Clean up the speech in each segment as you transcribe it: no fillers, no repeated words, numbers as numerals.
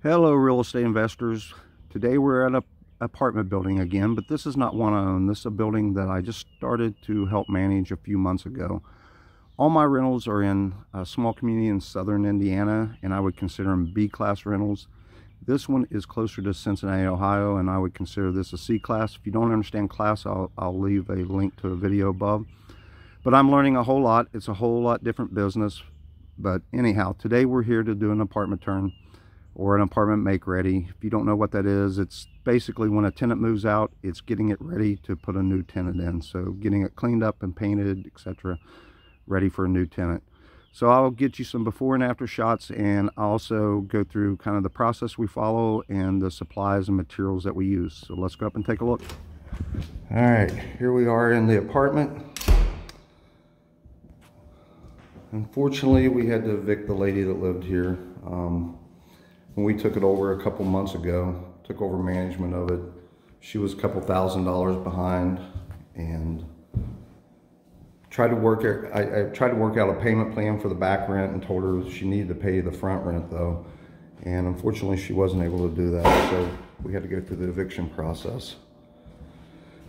Hello, real estate investors. Today we're at an apartment building again, but this is not one I own. This is a building that I just started to help manage a few months ago. All my rentals are in a small community in southern Indiana, and I would consider them B-class rentals. This one is closer to Cincinnati, Ohio, and I would consider this a C-class. If you don't understand class, I'll leave a link to a video above. But I'm learning a whole lot. It's a whole lot different business. But anyhow, today we're here to do an apartment turn, or an apartment make ready. If you don't know what that is, it's basically when a tenant moves out, it's getting it ready to put a new tenant in. So getting it cleaned up and painted, etc., ready for a new tenant. So I'll get you some before and after shots, and I'll also go through kind of the process we follow and the supplies and materials that we use. So let's go up and take a look. All right, here we are in the apartment. Unfortunately, we had to evict the lady that lived here. When we took it over a couple months ago, took over management of it, she was a couple $1,000s behind, and I tried to work out a payment plan for the back rent and told her she needed to pay the front rent though, and unfortunately she wasn't able to do that, so we had to go through the eviction process.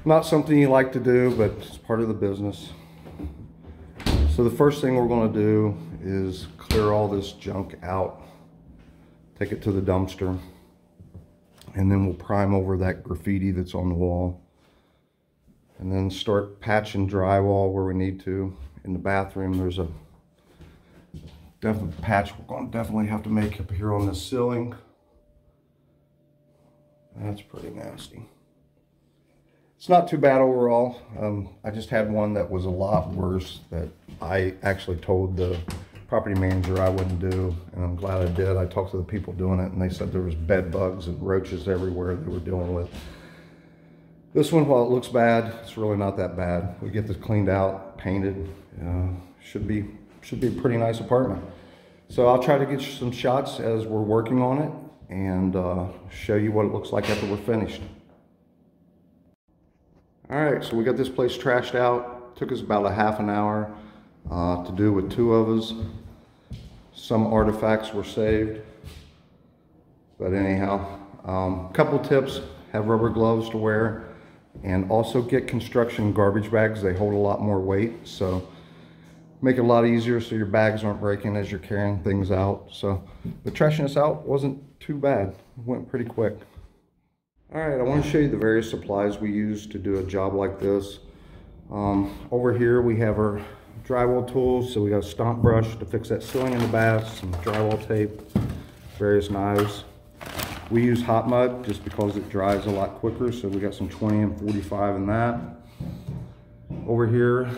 Not something you like to do, but it's part of the business. So the first thing we're going to do is clear all this junk out, take it to the dumpster, and then we'll prime over that graffiti that's on the wall, and then start patching drywall where we need to. In the bathroom, there's a definite patch we're going to definitely have to make up here on the ceiling. That's pretty nasty. It's not too bad overall. I just had one that was a lot worse that I actually told the property manager I wouldn't do, and I'm glad I did. I talked to the people doing it, and they said there was bed bugs and roaches everywhere they were dealing with. This one, while it looks bad, it's really not that bad. We get this cleaned out, painted. Should be a pretty nice apartment. So I'll try to get you some shots as we're working on it, and show you what it looks like after we're finished. All right, so we got this place trashed out. Took us about a half an hour to do with two of us. Some artifacts were saved, but anyhow, a couple tips: have rubber gloves to wear, and also get construction garbage bags. They hold a lot more weight, so make it a lot easier so your bags aren't breaking as you're carrying things out. So, but trashing this out wasn't too bad. It went pretty quick. All right, I want to show you the various supplies we use to do a job like this. Over here we have our drywall tools. So we got a stomp brush to fix that ceiling in the bath, some drywall tape, various knives. We use hot mud just because it dries a lot quicker, so we got some 20 and 45 in that. Over here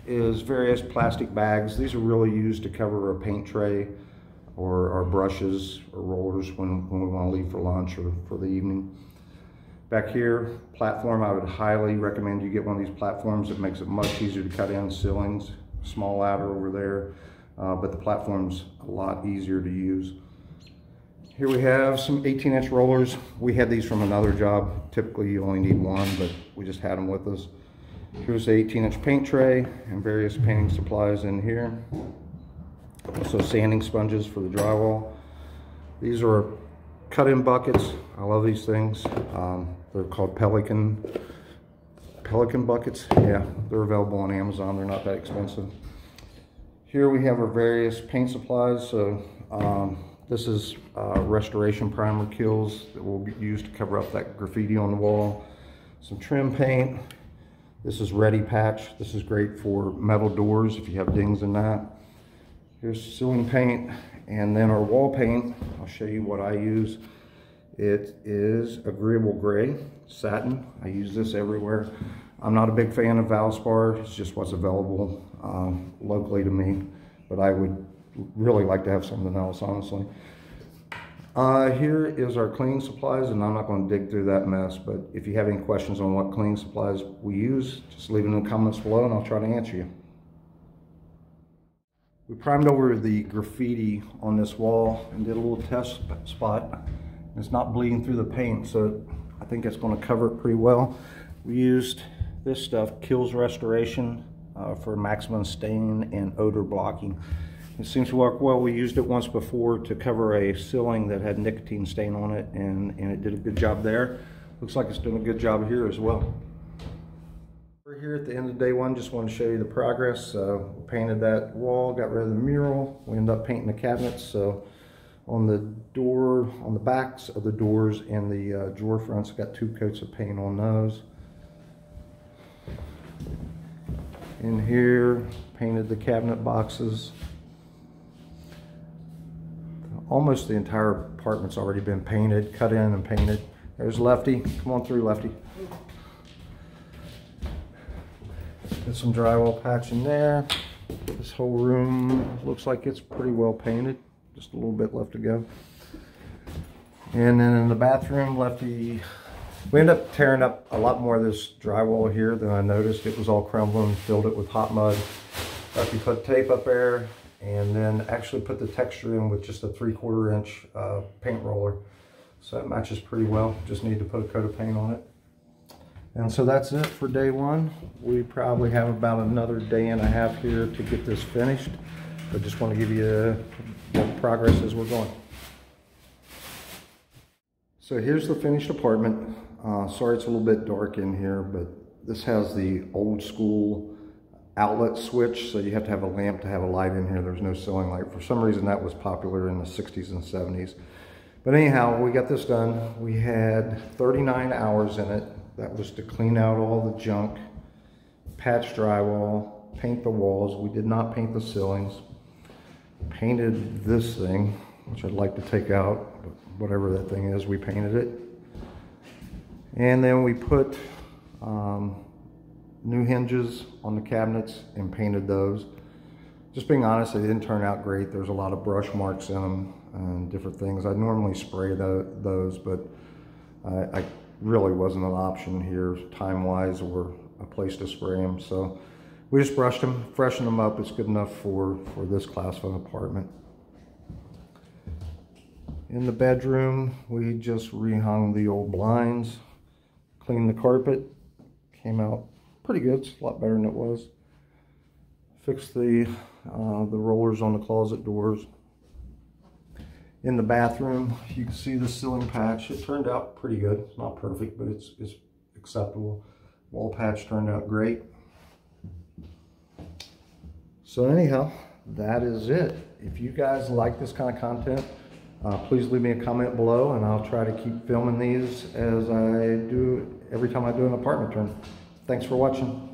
is various plastic bags. These are really used to cover a paint tray or our brushes or rollers when we want to leave for lunch or for the evening. Back here, platform, I would highly recommend you get one of these platforms. It makes it much easier to cut in ceilings. Small ladder over there, but the platform's a lot easier to use. Here we have some 18-inch rollers. We had these from another job. Typically you only need one, but we just had them with us. Here's the 18-inch paint tray and various painting supplies in here. Also sanding sponges for the drywall. These are cut-in buckets. I love these things. They're called Pelican buckets. Yeah, they're available on Amazon. They're not that expensive. Here we have our various paint supplies. So this is restoration primer kills that we'll use to cover up that graffiti on the wall. Some trim paint. This is Ready Patch. This is great for metal doors if you have dings in that. Here's ceiling paint, and then our wall paint. I'll show you what I use. It is agreeable gray satin. I use this everywhere. I'm not a big fan of Valspar. It's just what's available locally to me, but I would really like to have something else, honestly. Here is our cleaning supplies, and I'm not going to dig through that mess, but if you have any questions on what cleaning supplies we use, just leave it in the comments below and I'll try to answer you. We primed over the graffiti on this wall and did a little test spot. It's not bleeding through the paint, so I think it's going to cover it pretty well. We used this stuff, Kills Restoration, for maximum stain and odor blocking. It seems to work well. We used it once before to cover a ceiling that had nicotine stain on it, and it did a good job there. Looks like it's doing a good job here as well. We're here at the end of day one. Just want to show you the progress. We painted that wall, got rid of the mural. We ended up painting the cabinets. So on the door, on the backs of the doors and the drawer fronts, got 2 coats of paint on those. In here, painted the cabinet boxes. Almost the entire apartment's already been painted, cut in and painted. There's Lefty. Come on through, Lefty. Got some drywall patching there. This whole room looks like it's pretty well painted. Just a little bit left to go. And then in the bathroom, Lefty, we ended up tearing up a lot more of this drywall here than I noticed. It was all crumbling, filled it with hot mud. Lefty put tape up there, and then actually put the texture in with just a 3/4 inch paint roller. So that matches pretty well. Just need to put a coat of paint on it. And so that's it for day one. We probably have about another day and a half here to get this finished. But just want to give you progress as we're going. So here's the finished apartment. Sorry it's a little bit dark in here, but this has the old school outlet switch, so you have to have a lamp to have a light in here. There's no ceiling light. For some reason that was popular in the 60s and 70s. But anyhow, we got this done. We had 39 hours in it. That was to clean out all the junk, patch drywall, paint the walls. We did not paint the ceilings. Painted this thing, which I'd like to take out, but whatever that thing is, we painted it. And then we put new hinges on the cabinets and painted those. Just being honest, they didn't turn out great. There's a lot of brush marks in them and different things. I normally spray those, but I really wasn't an option here time-wise or a place to spray them. So we just brushed them, freshened them up. It's good enough for this class of an apartment. In the bedroom, we just rehung the old blinds, cleaned the carpet, came out pretty good. It's a lot better than it was. Fixed the rollers on the closet doors. In the bathroom, you can see the ceiling patch. It turned out pretty good. It's not perfect, but it's acceptable. Wall patch turned out great. So anyhow, that is it. If you guys like this kind of content, please leave me a comment below, and I'll try to keep filming these as I do every time I do an apartment turn. Thanks for watching.